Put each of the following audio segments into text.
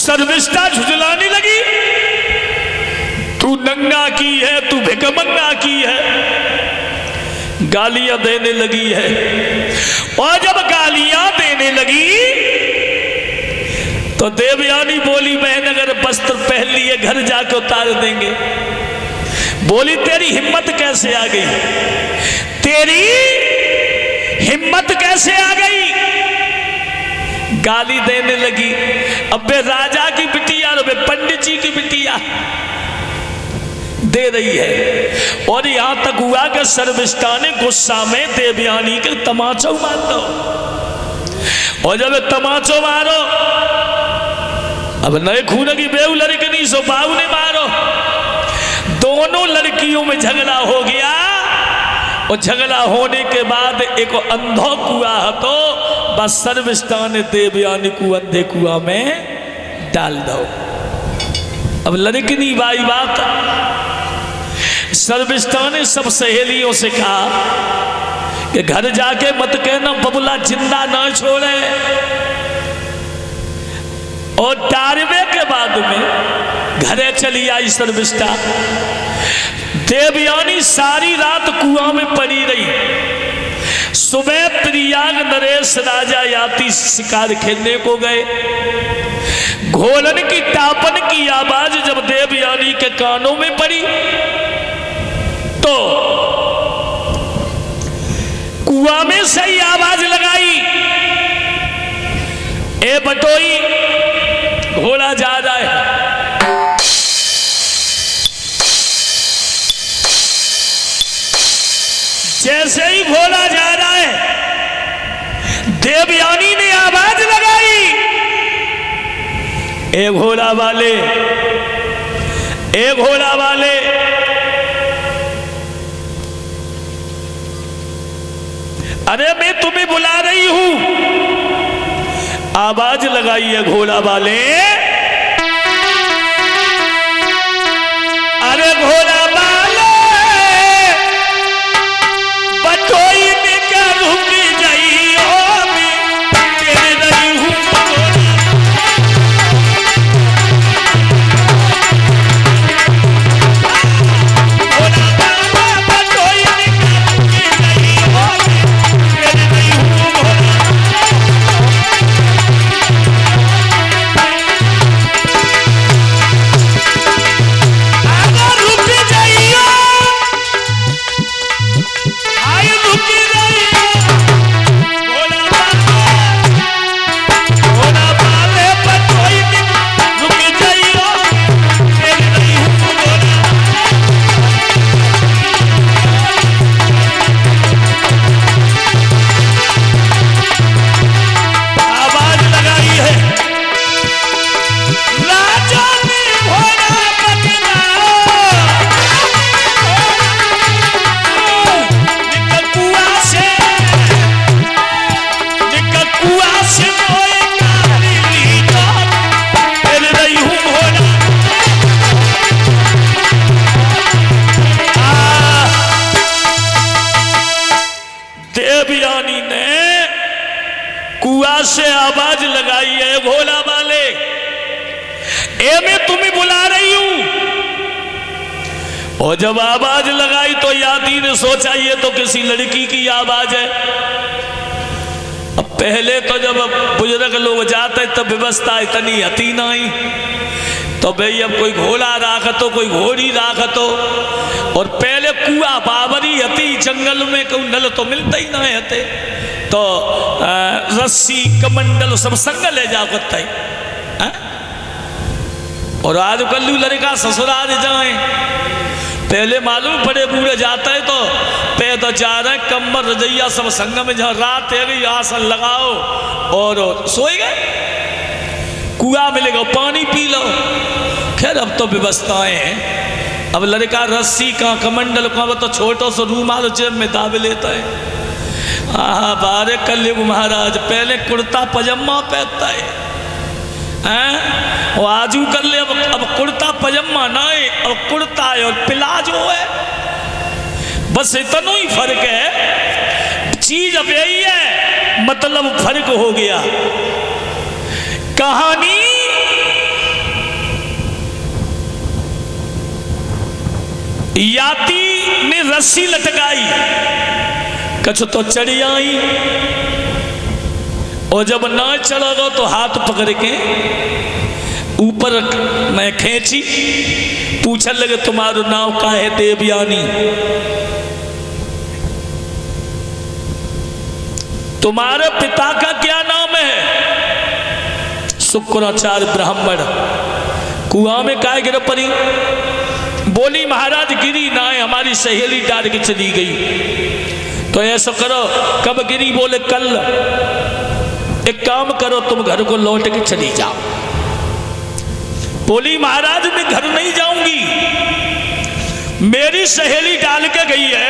शर्मिष्ठा झुझलाने लगी, तू नंगा की है, तू भिकमंगा की है, गालियां देने लगी है। और जब गालियां देने लगी तो देवयानी बोली, बहन अगर वस्त्र पहन लिए घर जाके उतार देंगे। बोली तेरी हिम्मत कैसे आ गई, तेरी हिम्मत कैसे आ गई। गाली देने लगी, अबे राजा की बिटिया, अबे पंडित जी की बिटिया दे रही है। और यहां तक हुआ कि शर्मिष्ठा ने गुस्सा में देवयानी के तमाचो मार दो। और जब तमाचो मारो, अब नए खून की बेऊ लड़कनी सो बाऊ ने मारो, दोनों लड़कियों में झगड़ा हो गया। और झगड़ा होने के बाद एक अंधो कुआ तो बस शर्मिष्ठा ने देवयानी को अंधे कुआ में डाल दो। अब लड़कनी बाई बात, शर्मिष्ठा ने सब सहेलियों से कहा कि घर जाके मत कहना बबुला जिंदा ना छोड़े। और टारवे के बाद में घरे चली आई शर्मिष्ठा। देवयानी सारी रात कुआं में पड़ी रही। सुबह प्रयाग नरेश राजा याती शिकार खेलने को गए। घोलन की टापन की आवाज जब देवयानी के कानों में पड़ी तो कुआं में सही आवाज लगाई, ए बटोई घोड़ा जा रहा है। जैसे ही घोड़ा जा रहा है, देवयानी ने आवाज लगाई, ए घोड़ा वाले, ए घोड़ा वाले। अरे मैं तुम्हें बुला रही हूं, आवाज लगाई है घोड़ा वाले। अरे घोड़ा वाले बटोई में क्या रुक जाइयो, मैं तेरे रही हूं से आवाज लगाई है, घोड़ा वाले ए मैं तुम्हें बुला रही हूं। और जब आवाज लगाई तो यादी ने सोचा ये तो किसी लड़की की आवाज है। अब पहले तो जब बुजुर्ग लोग जाते तब व्यवस्था इतनी हती नहीं, तो भाई अब कोई घोड़ा राख तो कोई घोड़ी राख तो। और पहले कुआ बाबरी हती, जंगल में कोई नल तो मिलता ही नहीं हते, तो रस्सी कमंडल सब संग ले जा सकता है। और आज कल्लू लड़का ससुराल जाए, पहले मालूम बड़े बूढ़े जाते हैं तो पे तो जा रहे कम्बर रजैया सब संग में, जहाँ रात है गई आसन लगाओ और सोए गए। कुआ मिलेगा पानी पी लो। खैर अब तो व्यवस्थाएं हैं। अब लड़का रस्सी का कमंडल का तो छोटो सो रूमाल जेब में दाब लेता है। हाँ बारे कलयुग महाराज, पहले कुर्ता पजामा पहनता है, वो आजू कर ले अब कुर्ता पजामा ना है, अब कुर्ता है और प्लाजो है, बस इतना ही फर्क है। चीज अब यही है, मतलब फर्क हो गया। कहानी याती ने रस्सी लटकाई, कछ तो चढ़ी आई, और जब ना चढ़ा गो तो हाथ पकड़ के ऊपर मैं खींची, पूछने लगे तुम्हारा नाम का है? देवयानी। तुम्हारे पिता का क्या नाम है? शुक्राचार्य ब्राह्मण। कुआं में काय गिर पड़ी? बोली महाराज गिरी ना है, हमारी सहेली डाल के चली गई। तो ऐसा करो, कब गिरी? बोले कल। एक काम करो, तुम घर को लौट के चली जाओ। बोली महाराज मैं घर नहीं जाऊंगी, मेरी सहेली डाल के गई है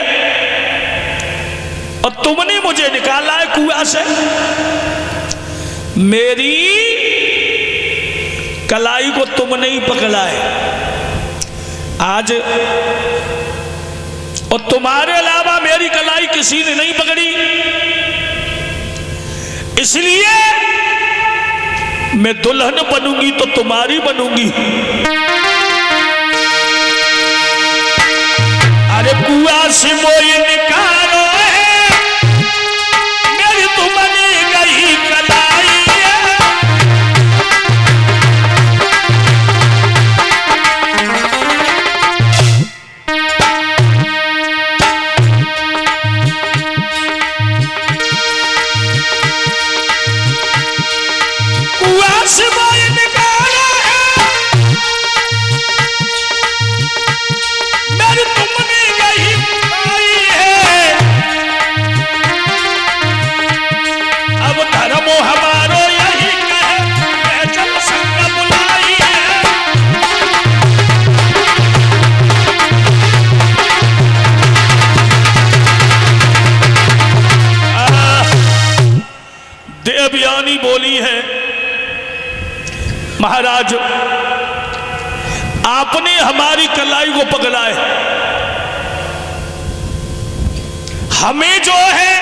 और तुमने मुझे निकाला है कुआं से। मेरी कलाई को तुमने ही पकड़ा है आज, और तुम्हारे अलावा मेरी कलाई किसी ने नहीं पकड़ी, इसलिए मैं दुल्हन बनूंगी तो तुम्हारी बनूंगी। अरे कुआं से मोई निकालो है, मेरी तुमने गई कलाई है। कुआं से मोई निकालो है, मेरी तुमने गई कलाई है। अब धर्म हमारो यही कहे, मैं जब संग बुलाई है। देवयानी बोली है महाराज आपने हमारी कलाई को पकड़ा है, हमें जो है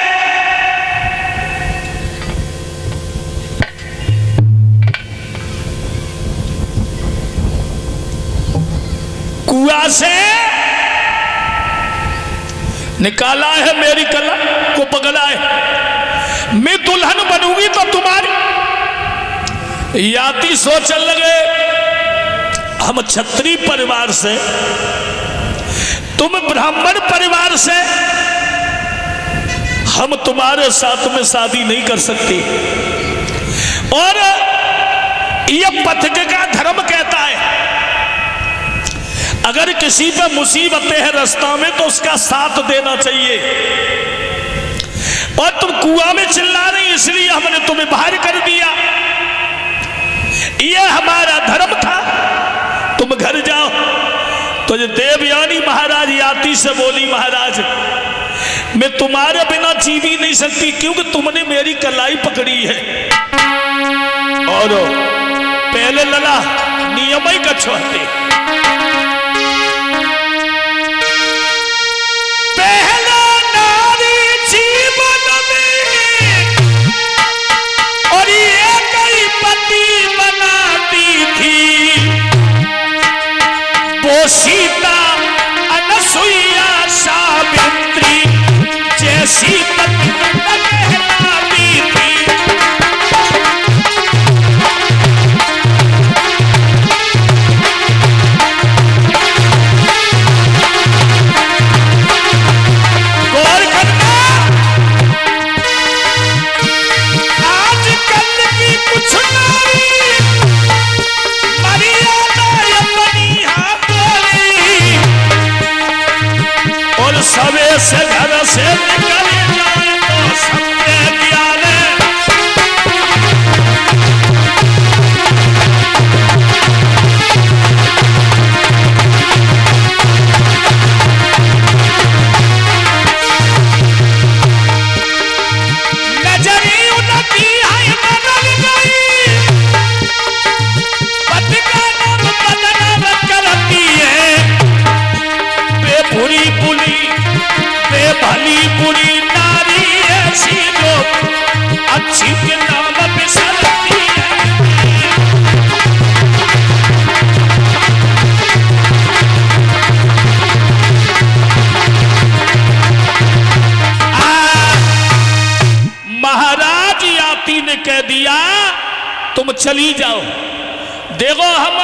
कुआं से निकाला है, मेरी कला को पकड़ा है। मैं दुल्हन बनूंगी तो तुम्हारी। याती सोचने लगे हम क्षत्रिय परिवार से, तुम ब्राह्मण परिवार से, हम तुम्हारे साथ में शादी नहीं कर सकते। और यह पथिक का धर्म कहता है अगर किसी पे मुसीबतें हैं रास्ता में तो उसका साथ देना चाहिए। और तुम कुआं में चिल्ला रही इसलिए हमने तुम्हें बाहर कर दिया, यह हमारा धर्म था, तुम घर जाओ। तो जो देवयानी महाराज याती से बोली महाराज मैं तुम्हारे बिना जी भी नहीं सकती, क्योंकि तुमने मेरी कलाई पकड़ी है। और पहले लला नियम ही का छोड़ते, पहला नारी जीवन में और ये कई पति बनाती थी, वो सीता अनसुईया सावित्री जैसी पति कहलाती थी। चली जाओ। देखो हम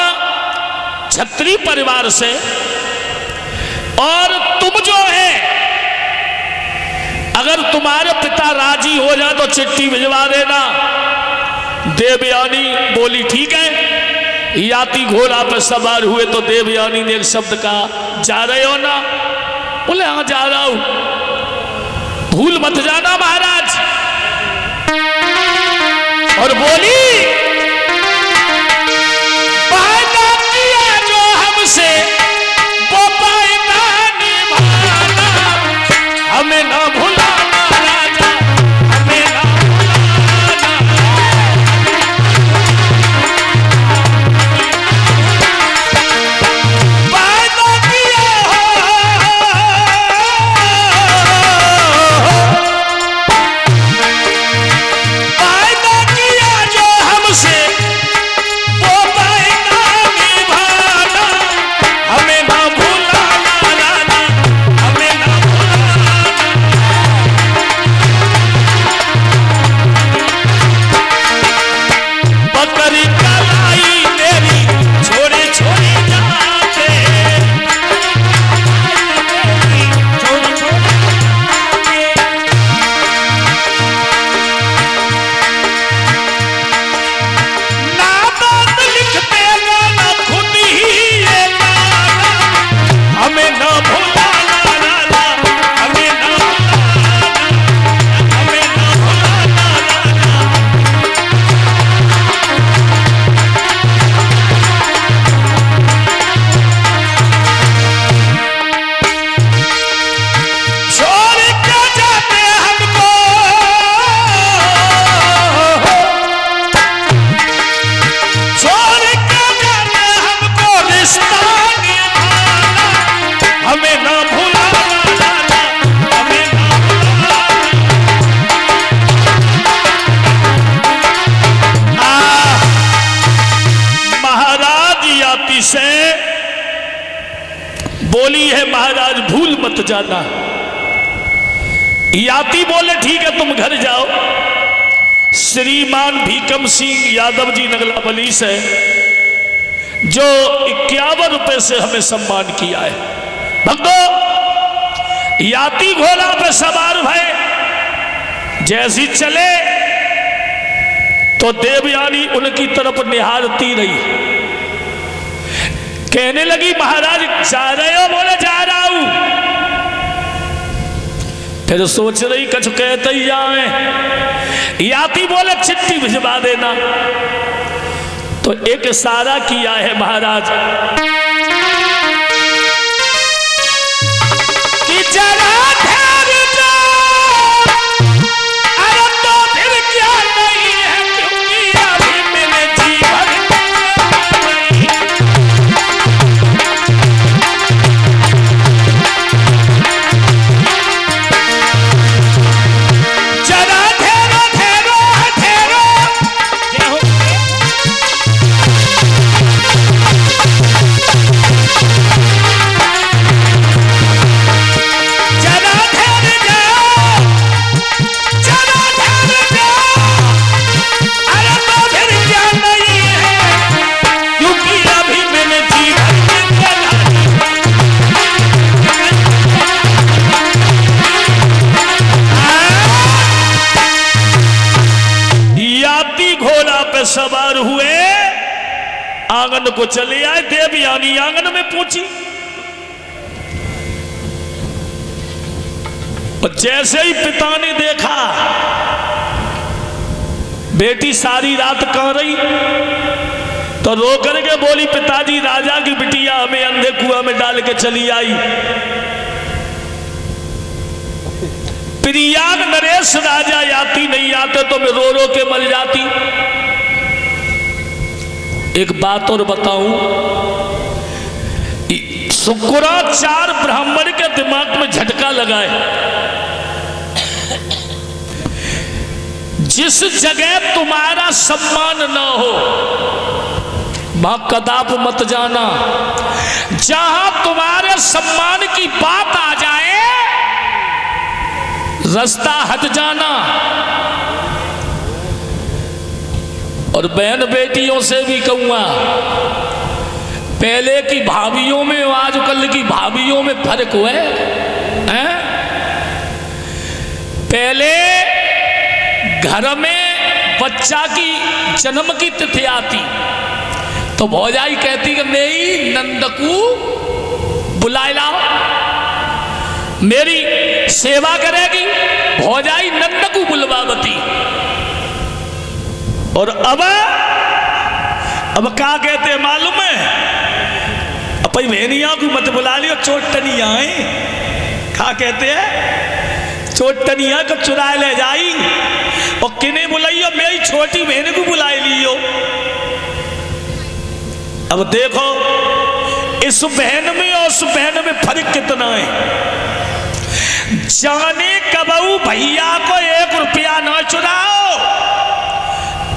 क्षत्रिय परिवार से, और तुम जो है अगर तुम्हारे पिता राजी हो जाए तो चिट्ठी भिजवा देना। देवयानी बोली ठीक है। याती घोड़ा पर सवार हुए तो देवयानी ने एक शब्द कहा, जा रहे हो ना? बोले हाँ जा रहा हूं। भूल मत जाना महाराज। और बोली, वादा किया जो हमसे वो वादा निभाना, हमें ना भुलाना राजा, हमें ना भुलाना। वादा किया जो हमसे वो वादा निभाना, हमें ना भुलाना राजा, हमें ना भुलाना। बकरी कलाई मेरी छोड़े छोड़े जाते, छोड़े छोड़े ना बात लिखते गाना खुद ही ये गाना, हमें ना भुलाना राजा, हमें ना भुलाना, हमें ना भुलाना राजा। छोड़ के जाते हमको, छोड़ के जाते हमको रिश्ता निभाना, हमें ना भुलाना राजा, हमें ना भुलाना। महाराज याती से बोली है, महाराज भूल मत जाना। याती बोले ठीक है तुम घर जाओ। श्रीमान भीकम सिंह यादव जी नगलाबली से जो 51 रुपए से हमें सम्मान किया है। भक्तों, याती घोड़ा पे सवार भय जैसी चले तो देवयानी उनकी तरफ निहारती रही। कहने लगी, महाराज जा रहे हो? बोले जा रहा हूं। फिर सोच रही कछ कहते ही जाए। याती बोले चिट्ठी भिजवा देना। तो एक इशारा किया है महाराज कि जरा ठहर जाओ, अरे तो फिर क्या नहीं है, क्योंकि अभी मैंने जीवन नहीं। जरा ठहरो ठहरो ठहरो, जरा ठहर जाओ, जरा ठहर जाओ, अरे तो फिर क्या नहीं है, क्योंकि अभी मैंने जीवन याती घोड़ा पे सवार हुए, आंगन को चले आए। देवयानी आंगन में पहुंची और जैसे ही पिता ने देखा बेटी सारी रात कहाँ रही, तो रो करके बोली, पिताजी राजा की बिटिया हमें अंधे कुआं में डाल के चली आई। प्रियाग नरेश राजा याती नहीं आते तो मैं रो रो के मर जाती। एक बात और बताऊं, शुक्राचार्य ब्राह्मण के दिमाग में झटका लगाए। जिस जगह तुम्हारा सम्मान न हो वहां कदाप मत जाना। जहां तुम्हारे सम्मान की बात आ जाए रास्ता हट जाना। और बहन बेटियों से भी कहूँगा, पहले की भाभीियों में आजकल की भाभीियों में फर्क हुआ है। पहले घर में बच्चा की जन्म की तिथि आती तो भौजाई कहती कि मेरी नंद को बुलाए लाओ, मेरी सेवा करेगी, भौजाई नंद को बुलवावती। और अब क्या कहते हैं मालूम है, अपनी बहनिया को मत बुला लियो, चोटनिया है। क्या कहते हैं, चोटनिया को चुरा ले जाई। और किन्हें बुलाइयो, मेरी छोटी बहन को बुला लियो। अब देखो इस बहन में और उस बहन में फर्क कितना है। जाने कबू भैया को 1 रुपया ना चुराओ,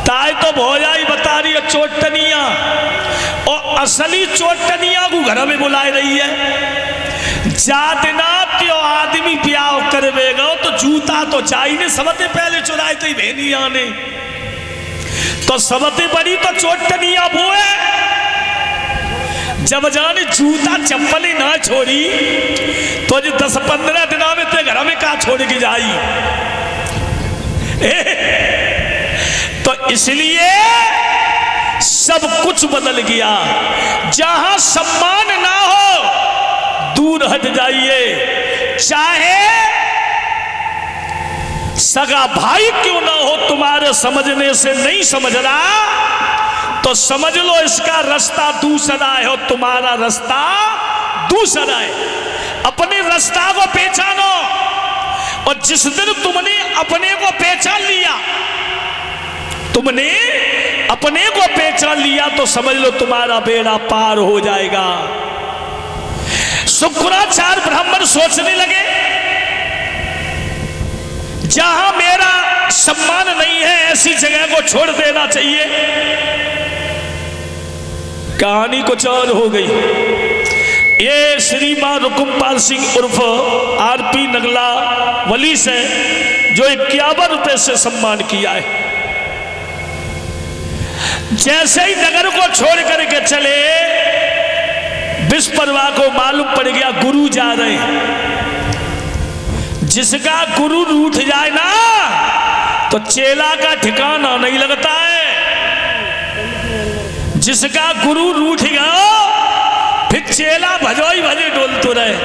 ताई तो भौजाई बता रही है चोटनिया, और असली चोटनिया को घर में बुलाए रही है। जातना त्यो आदमी प्याव करवेगा तो जूता तो चाहिए, सबसे पहले चुराए तो बहनिया ने, तो सबसे बड़ी तो चोटनिया वो है। जब जाने जूता चप्पल ही ना छोड़ी तो जो 10-15 दिन में ते घर में का छोड़ के जाई। तो इसलिए सब कुछ बदल गया। जहां सम्मान ना हो दूर हट जाइए, चाहे सगा भाई क्यों ना हो, तुम्हारे समझने से नहीं समझ रहा तो समझ लो इसका रास्ता दूसरा है और तुम्हारा रास्ता दूसरा है। अपने रास्ता को पहचानो, और जिस दिन तुमने अपने को पहचान लिया, तुमने अपने को पहचान लिया तो समझ लो तुम्हारा बेड़ा पार हो जाएगा। शुक्राचार्य ब्राह्मण सोचने लगे, जहां मेरा सम्मान नहीं है ऐसी जगह को छोड़ देना चाहिए। कहानी कुछ और हो गई। ये श्रीमान रुकुमपाल सिंह उर्फ आरपी नगला वली से जो 51 रुपए से सम्मान किया है, जैसे ही नगर को छोड़ करके चले, विश्वपरवा को मालूम पड़ गया गुरु जा रहे हैं। जिसका गुरु रूठ जाए ना तो चेला का ठिकाना नहीं लगता है। जिसका गुरु रूठ गया फिर चेला भजोई भजे डोलते रहे।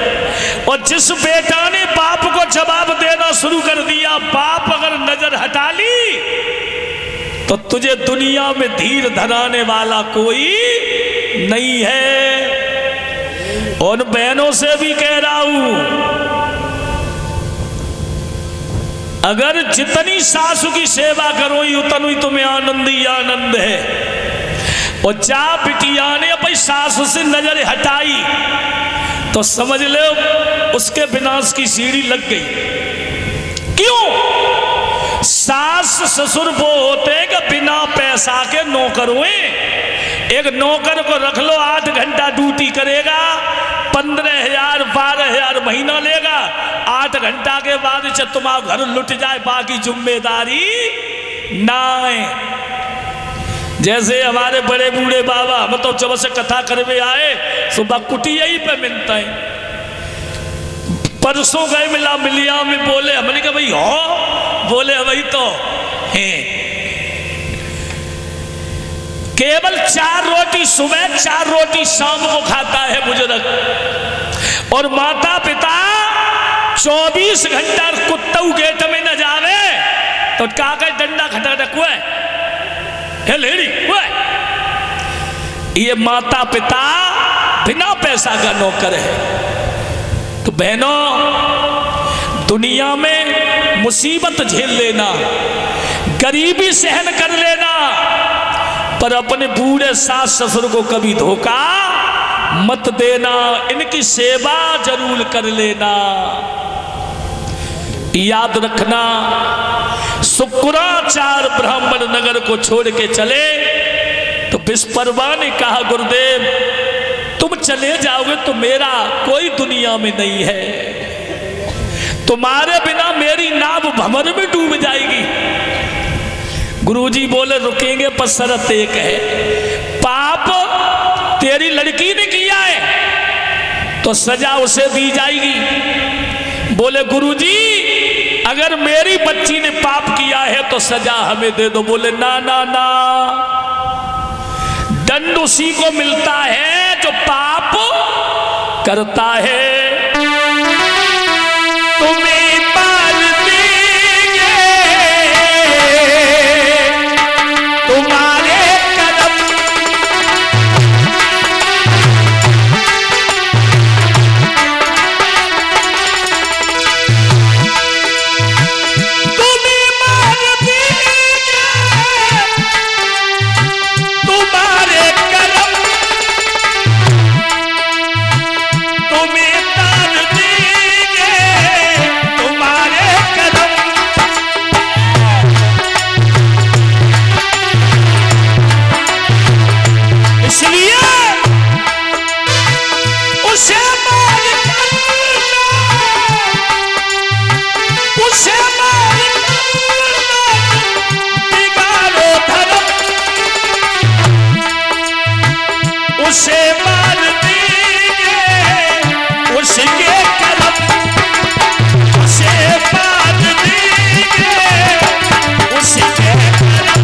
और जिस बेटा ने बाप को जवाब देना शुरू कर दिया, बाप अगर नजर हटा ली तो तुझे दुनिया में धीर धराने वाला कोई नहीं है। और बहनों से भी कह रहा हूं, अगर जितनी सासू की सेवा करो उतना ही तुम्हें आनंद ही आनंद है। और जा बिटिया ने अपनी सासू से नजर हटाई तो समझ लो उसके विनाश की सीढ़ी लग गई। क्यों? सास ससुर वो होते हैं कि बिना पैसा के नौकर हुए। एक नौकर को रख लो 8 घंटा ड्यूटी करेगा, 15,000 12,000 महीना लेगा। 8 घंटा के बाद तुम्हारा घर लुट जाए, बाकी जिम्मेदारी ना है। जैसे हमारे बड़े बूढ़े बाबा, हम तो जब से कथा करवे आए सुबह कुटिया ही पे मिलता है। परसों गए मिलिया में बोले, हमने कहा भाई हो, बोले वही तो है। केवल 4 रोटी सुबह 4 रोटी शाम को खाता है बुजुर्ग। और माता पिता 24 घंटा कुत्तू गेट में न जावे तो कागज डंडा खटखट कुए लेडी। ये माता पिता बिना पैसा का नौकर है। तो बहनों, दुनिया में मुसीबत झेल लेना, गरीबी सहन कर लेना, पर अपने बूढ़े सास ससुर को कभी धोखा मत देना। इनकी सेवा जरूर कर लेना। याद रखना, शुक्राचार्य ब्राह्मण नगर को छोड़ के चले तो विश्वपरवा ने कहा, गुरुदेव तुम चले जाओगे तो मेरा कोई दुनिया में नहीं है, तुम्हारे बिना मेरी नाव भंवर में डूब जाएगी। गुरुजी बोले रुकेंगे पर शर्त एक है, पाप तेरी लड़की ने किया है तो सजा उसे दी जाएगी। बोले गुरुजी अगर मेरी बच्ची ने पाप किया है तो सजा हमें दे दो। बोले ना ना ना, दंड उसी को मिलता है जो पाप करता है। तुम्हें मार देंगे तुम्हारे कदम, तुम्हें मार देंगे तुम्हारे कदम, तुम्हें तार देंगे तुम्हारे कदम। इसलिए उसे मार करना, उसे मार करना बिगाड़ो धर्म, उसे मार देंगे उसके कदम, उसे मार देंगे उसके कदम।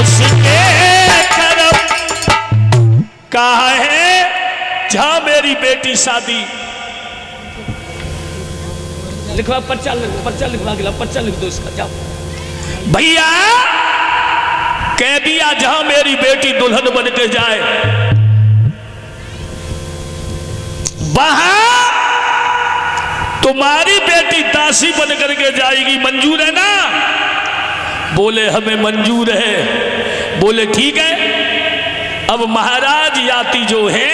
उसके कदम कहा है जहां मेरी बेटी शादी, लिखवा पर्चा लिखवा के पर्चा लिख दो इसका, जाओ भैया कह दिया जहां मेरी बेटी दुल्हन बन के जाए वहां तुम्हारी बेटी दासी बन करके जाएगी, मंजूर है ना? बोले हमें मंजूर है। बोले ठीक है। अब महाराज याति जो है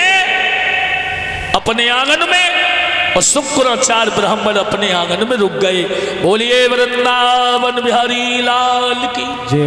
अपने आंगन में और शुक्राचार्य ब्राह्मण अपने आंगन में रुक गए। बोलिए वृंदावन बिहारी लाल की जय।